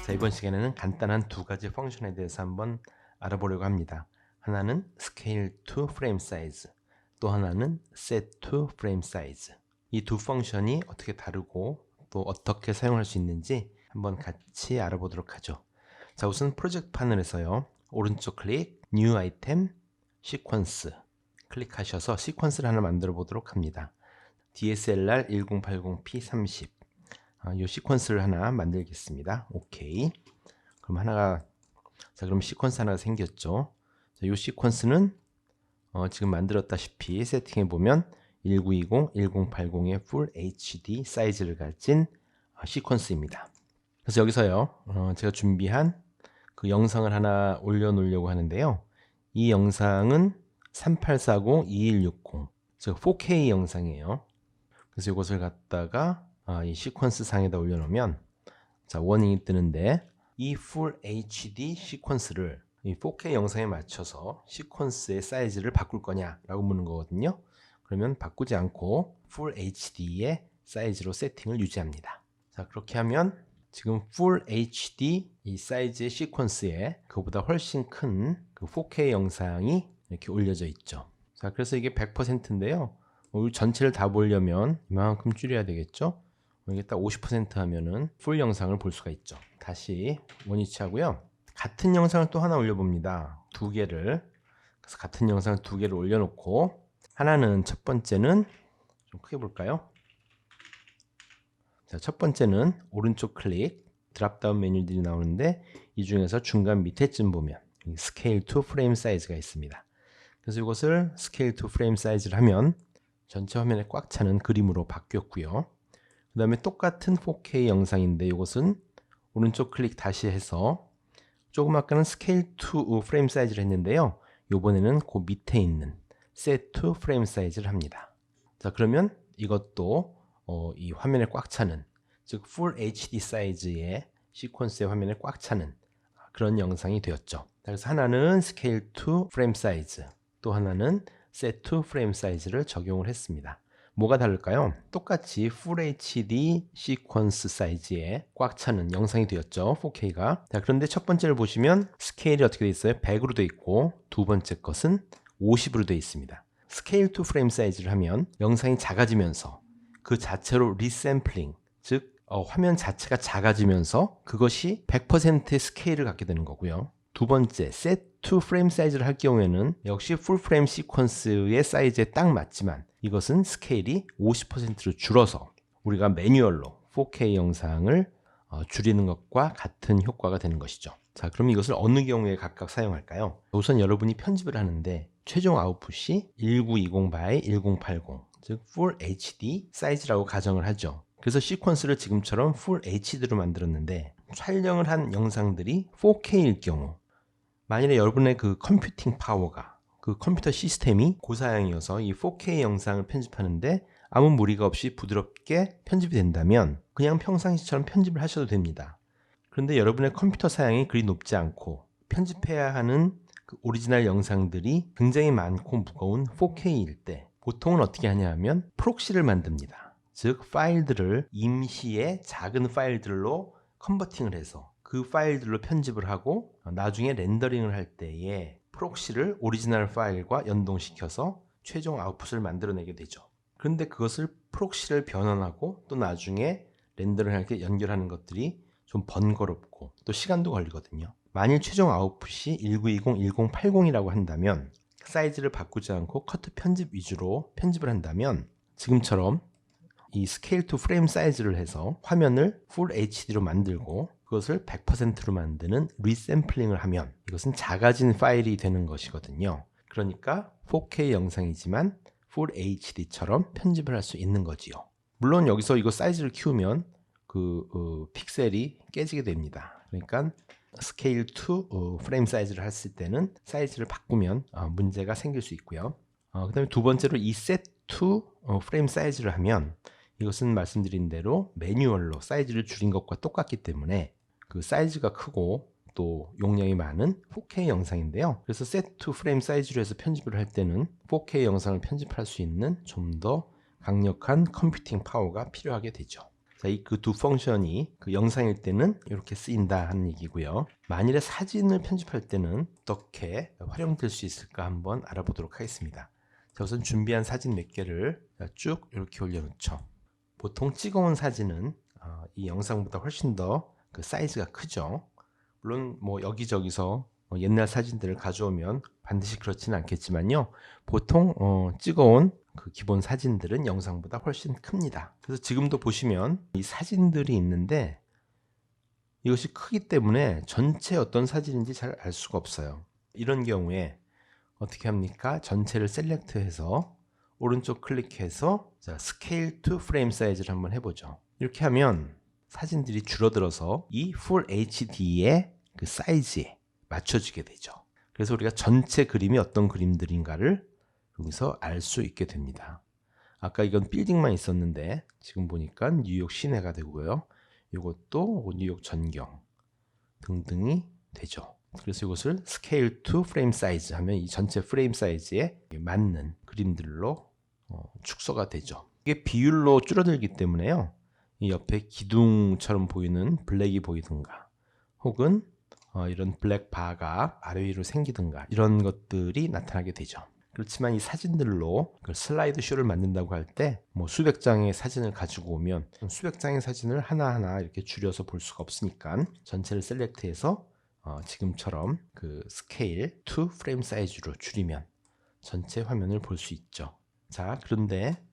자, 이번 시간에는 간단한 두 가지 펑션에 대해서 한번 알아보려고 합니다. 하나는 Scale to Frame Size, 또 하나는 Set to Frame Size. 이 두 펑션이 어떻게 다르고 또 어떻게 사용할 수 있는지 한번 같이 알아보도록 하죠. 자, 우선 프로젝트 파넬에서요, 오른쪽 클릭, New Item, Sequence 클릭하셔서 시퀀스를 하나 만들어 보도록 합니다. DSLR 1080p30 이 시퀀스를 하나 만들겠습니다. 오케이. 그럼 그럼 시퀀스 하나가 생겼죠. 자, 이 시퀀스는 지금 만들었다시피 세팅해 보면 1920, 1080의 Full HD 사이즈를 가진 시퀀스입니다. 그래서 여기서요, 제가 준비한 그 영상을 하나 올려놓으려고 하는데요. 이 영상은 3840-2160, 즉 4K 영상이에요. 그래서 이것을 갖다가 이 시퀀스 상에다 올려놓으면, 자, 워닝이 뜨는데, 이 Full HD 시퀀스를 이 4K 영상에 맞춰서 시퀀스의 사이즈를 바꿀 거냐 라고 묻는 거거든요. 그러면 바꾸지 않고 Full HD의 사이즈로 세팅을 유지합니다. 자, 그렇게 하면 지금 Full HD 이 사이즈의 시퀀스에 그보다 훨씬 큰 그 4K 영상이 이렇게 올려져 있죠. 자, 그래서 이게 100%인데요. 전체를 다 보려면 이만큼 줄여야 되겠죠. 이게 딱 50% 하면은 풀 영상을 볼 수가 있죠. 다시 원위치하고요. 같은 영상을 또 하나 올려봅니다. 두 개를. 그래서 같은 영상을 두 개를 올려놓고, 하나는 첫 번째는 좀 크게 볼까요? 자, 첫 번째는 오른쪽 클릭, 드랍다운 메뉴들이 나오는데 이 중에서 중간 밑에쯤 보면 스케일 투 프레임 사이즈가 있습니다. 그래서 이것을 스케일 투 프레임 사이즈를 하면 전체 화면에 꽉 차는 그림으로 바뀌었고요. 그 다음에 똑같은 4K 영상인데 이것은 오른쪽 클릭 다시 해서 조금 아까는 스케일 투 프레임 사이즈를 했는데요. 이번에는 그 밑에 있는 Set to Frame 사이즈를 합니다. 자, 그러면 이것도 이 화면에 꽉 차는, 즉 Full HD 사이즈의 시퀀스의 화면에 꽉 차는 그런 영상이 되었죠. 그래서 하나는 Scale to Frame Size, 또 하나는 Set to Frame Size를 적용을 했습니다. 뭐가 다를까요? 똑같이 Full HD 시퀀스 사이즈에 꽉 차는 영상이 되었죠. 4K가. 자, 그런데 첫 번째를 보시면 스케일이 어떻게 되어 있어요? 100으로 되어 있고, 두 번째 것은 50으로 되어 있습니다. Scale to Frame Size를 하면 영상이 작아지면서 그 자체로 리샘플링, 즉 화면 자체가 작아지면서 그것이 100%의 스케일을 갖게 되는 거고요. 두 번째, Set to Frame Size를 할 경우에는 역시 풀 프레임 시퀀스의 사이즈에 딱 맞지만 이것은 스케일이 50%로 줄어서 우리가 매뉴얼로 4K 영상을 줄이는 것과 같은 효과가 되는 것이죠. 자, 그럼 이것을 어느 경우에 각각 사용할까요? 우선 여러분이 편집을 하는데 최종 아웃풋이 1920 by 1080, 즉 Full HD 사이즈라고 가정을 하죠. 그래서 시퀀스를 지금처럼 Full HD로 만들었는데 촬영을 한 영상들이 4K일 경우, 만일에 여러분의 그 컴퓨팅 파워가, 그 컴퓨터 시스템이 고사양이어서 이 4K 영상을 편집하는데 아무 무리가 없이 부드럽게 편집이 된다면 그냥 평상시처럼 편집을 하셔도 됩니다. 그런데 여러분의 컴퓨터 사양이 그리 높지 않고 편집해야 하는 그 오리지널 영상들이 굉장히 많고 무거운 4K일 때 보통은 어떻게 하냐 하면 프록시를 만듭니다. 즉 파일들을 임시의 작은 파일들로 컨버팅을 해서 그 파일들로 편집을 하고 나중에 렌더링을 할 때에 프록시를 오리지널 파일과 연동시켜서 최종 아웃풋을 만들어내게 되죠. 그런데 그것을 프록시를 변환하고 또 나중에 렌더링 할 때 연결하는 것들이 좀 번거롭고 또 시간도 걸리거든요. 만일 최종 아웃풋이 1920, 1080이라고 한다면 사이즈를 바꾸지 않고 커트 편집 위주로 편집을 한다면 지금처럼 이 스케일 투 프레임 사이즈를 해서 화면을 풀 HD로 만들고 그것을 100%로 만드는 리샘플링을 하면 이것은 작아진 파일이 되는 것이거든요. 그러니까 4K 영상이지만 풀 HD처럼 편집을 할 수 있는 거지요. 물론 여기서 이거 사이즈를 키우면 픽셀이 깨지게 됩니다. 그러니까 스케일 투 프레임 사이즈를 했을 때는 사이즈를 바꾸면 문제가 생길 수 있고요. 그 다음에 두 번째로 이 set to 프레임 사이즈를 하면 이것은 말씀드린 대로 매뉴얼로 사이즈를 줄인 것과 똑같기 때문에 그 사이즈가 크고 또 용량이 많은 4K 영상인데요. 그래서 set to 프레임 사이즈로 해서 편집을 할 때는 4K 영상을 편집할 수 있는 좀 더 강력한 컴퓨팅 파워가 필요하게 되죠. 자, 이 그 두 펑션이 그 영상일 때는 이렇게 쓰인다 하는 얘기고요. 만일에 사진을 편집할 때는 어떻게 활용될 수 있을까 한번 알아보도록 하겠습니다. 자, 우선 준비한 사진 몇 개를 쭉 이렇게 올려놓죠. 보통 찍어온 사진은 이 영상보다 훨씬 더 그 사이즈가 크죠. 물론 뭐 여기저기서 옛날 사진들을 가져오면 반드시 그렇지는 않겠지만요. 보통 찍어온 그 기본 사진들은 영상보다 훨씬 큽니다. 그래서 지금도 보시면 이 사진들이 있는데 이것이 크기 때문에 전체 어떤 사진인지 잘 알 수가 없어요. 이런 경우에 어떻게 합니까? 전체를 셀렉트해서 오른쪽 클릭해서 자, 스케일 투 프레임 사이즈를 한번 해보죠. 이렇게 하면 사진들이 줄어들어서 이 풀 HD의 그 사이즈에 맞춰지게 되죠. 그래서 우리가 전체 그림이 어떤 그림들인가를 여기서 알 수 있게 됩니다. 아까 이건 빌딩만 있었는데 지금 보니까 뉴욕 시내가 되고요. 이것도 뉴욕 전경 등등이 되죠. 그래서 이것을 스케일 투 프레임 사이즈 하면 이 전체 프레임 사이즈에 맞는 그림들로 축소가 되죠. 이게 비율로 줄어들기 때문에요. 이 옆에 기둥처럼 보이는 블랙이 보이든가 혹은 이런 블랙 바가 아래 위로 생기든가 이런 것들이 나타나게 되죠. 그렇지만 이 사진들로 슬라이드 쇼를 만든다고 할 때 뭐 수백 장의 사진을 가지고 오면 수백 장의 사진을 하나하나 이렇게 줄여서 볼 수가 없으니까 전체를 셀렉트해서 지금처럼 그 스케일 투 프레임 사이즈로 줄이면 전체 화면을 볼 수 있죠. 자, 그런데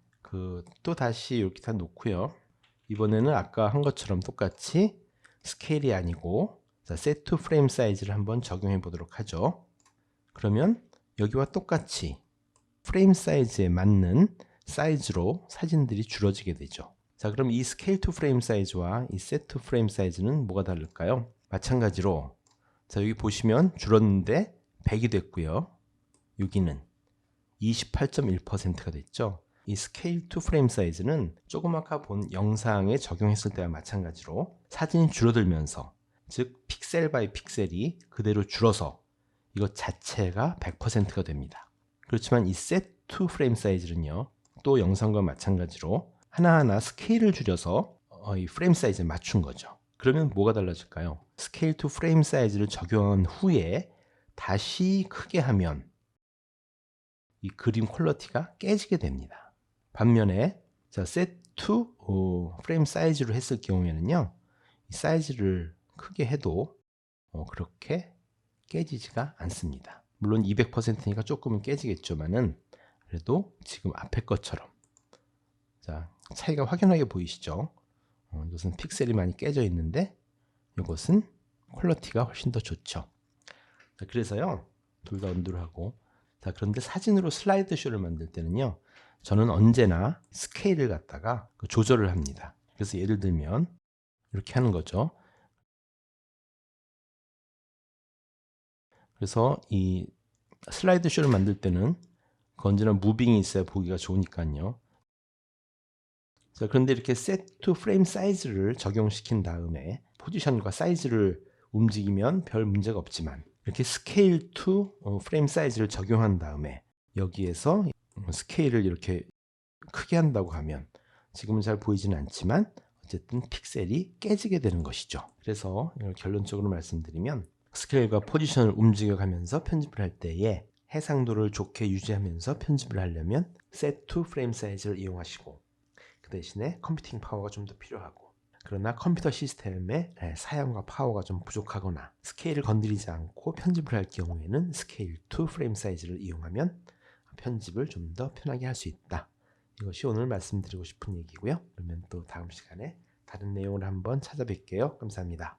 또 다시 이렇게 다 놓고요. 이번에는 아까 한 것처럼 똑같이 스케일이 아니고 set to frame 사이즈를 한번 적용해 보도록 하죠. 그러면 여기와 똑같이 프레임 사이즈에 맞는 사이즈로 사진들이 줄어지게 되죠. 자, 그럼 이 스케일 투 프레임 사이즈와 이 set to frame 사이즈는 뭐가 다를까요? 마찬가지로 자, 여기 보시면 줄었는데 100이 됐고요. 여기는 28.1%가 됐죠. 이 스케일 투 프레임 사이즈는 조금 아까 본 영상에 적용했을 때와 마찬가지로 사진이 줄어들면서 즉 픽셀 바이 픽셀이 그대로 줄어서 이것 자체가 100%가 됩니다. 그렇지만 이 set to frame 사이즈는요. 또 영상과 마찬가지로 하나하나 스케일을 줄여서 이 프레임 사이즈에 맞춘 거죠. 그러면 뭐가 달라질까요? 스케일 투 프레임 사이즈를 적용한 후에 다시 크게 하면 이 그림 퀄리티가 깨지게 됩니다. 반면에 자, set to frame 사이즈로 했을 경우에는요. 이 사이즈를 크게 해도 그렇게 깨지지가 않습니다. 물론 200%니까 조금은 깨지겠지만은 그래도 지금 앞에 것처럼 자, 차이가 확연하게 보이시죠? 이것은 픽셀이 많이 깨져 있는데 이것은 퀄리티가 훨씬 더 좋죠. 자, 그래서요. 둘 다 언두를 하고 자, 그런데 사진으로 슬라이드 쇼를 만들 때는요. 저는 언제나 스케일을 갖다가 조절을 합니다. 그래서 예를 들면 이렇게 하는 거죠. 그래서 이 슬라이드 쇼를 만들 때는 언제나 무빙이 있어야 보기가 좋으니까요. 자, 그런데 이렇게 set to frame 사이즈를 적용시킨 다음에 포지션과 사이즈를 움직이면 별 문제가 없지만 이렇게 스케일 to 프레임 사이즈를 적용한 다음에 여기에서 스케일을 이렇게 크게 한다고 하면 지금은 잘 보이지는 않지만 어쨌든 픽셀이 깨지게 되는 것이죠. 그래서 결론적으로 말씀드리면 스케일과 포지션을 움직여가면서 편집을 할 때에 해상도를 좋게 유지하면서 편집을 하려면 set to frame 사이즈를 이용하시고 그 대신에 컴퓨팅 파워가 좀 더 필요하고 그러나 컴퓨터 시스템의 사양과 파워가 좀 부족하거나 스케일을 건드리지 않고 편집을 할 경우에는 스케일 to 프레임 사이즈를 이용하면 편집을 좀 더 편하게 할 수 있다. 이것이 오늘 말씀드리고 싶은 얘기고요. 그러면 또 다음 시간에 다른 내용을 한번 찾아뵐게요. 감사합니다.